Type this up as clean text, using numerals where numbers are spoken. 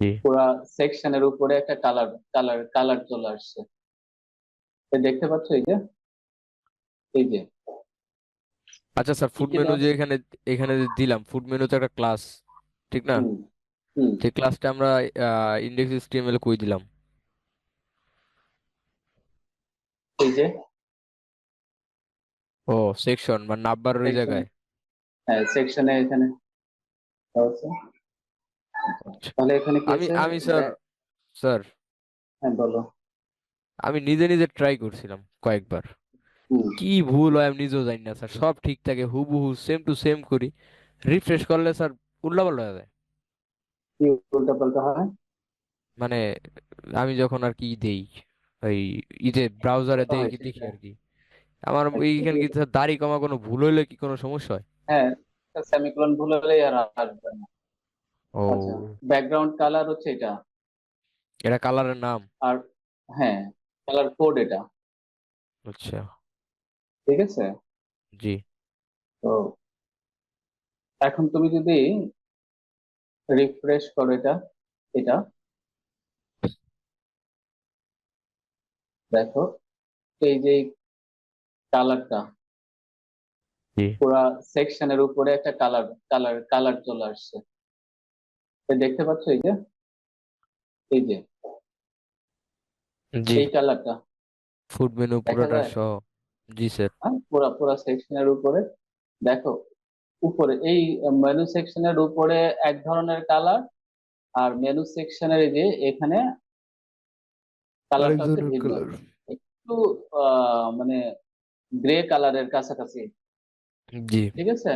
জি। পুরা সেকশনের উপরে একটা কালার কালার কালার চলে আসছে। তো দেখতে পাচ্ছ এই যে আচ্ছা স্যার, কি ফুড কি মেনু দেওয়া যে আছে? এখানে এখানে যে দিলাম, ফুড মেনু তো একটা ক্লাস, ঠিক না? হুম হুম। যে ক্লাসটা আমরা ইন্ডেক্স এইচটিএমএল কই দিলাম? এই যে ও, সেকশন বা নাম্বারের ওই সেকশন, জায়গায়। হ্যাঁ সেকশনে এখানে দেওয়া আছে। আচ্ছা। তাহলে এখানে কি আমি আছে? আমি স্যার, স্যার হ্যাঁ বলো। আমি নিজে নিজে ট্রাই করছিলাম কয়েকবার। হুম। কি ভুল হয় আমি নিজেও জানি না স্যার, সব ঠিক থাকে, হুবহু সেম টু সেম করি, রিফ্রেশ করলে স্যার উল্টাপাল্টা হয়ে যায়। কি উল্টা পাল্টা হয়? মানে আমি যখন আর কি দেই, ওই ইতে ব্রাউজারে কোথা দেখি হয়েছে দেখি এটা? আর কি, আমার এইখানে কি স্যার দাড়ি কমা কোনো ভুল হইলে কি কোনো সমস্যা হয়? হ্যাঁ, সেমিকোলন ভুল হলেই আর আসবে না। আচ্ছা, ও, ব্যাকগ্রাউন্ড কালার হচ্ছে এটা। এটা কালারের নাম? আর হ্যাঁ, কালার কোড এটা। আচ্ছা। ঠিক আছে। জি। তো এখন তুমি যদি রিফ্রেশ করো এটা, এটা দেখো, এই যে কালারটা জি। পুরা সেকশনের উপরে একটা কালার কালার কালার চলে আসছে। তো দেখতে পাচ্ছ এই যে জি। এই কালারটা ফুড মেনু দেখা পুরোটা যায়। সহ। জি স্যার। হ্যাঁ, পুরা পুরা সেকশনের উপরে দেখো, উপরে এই মেনু সেকশনের উপরে এক ধরনের কালার, আর মেনু সেকশনের এই যে এখানে আরেক কালারটা হচ্ছে ধরনের ভিন্ন, কালার। একটু মানে গ্রে কালারের কাছাকাছি। জি। ঠিক আছে।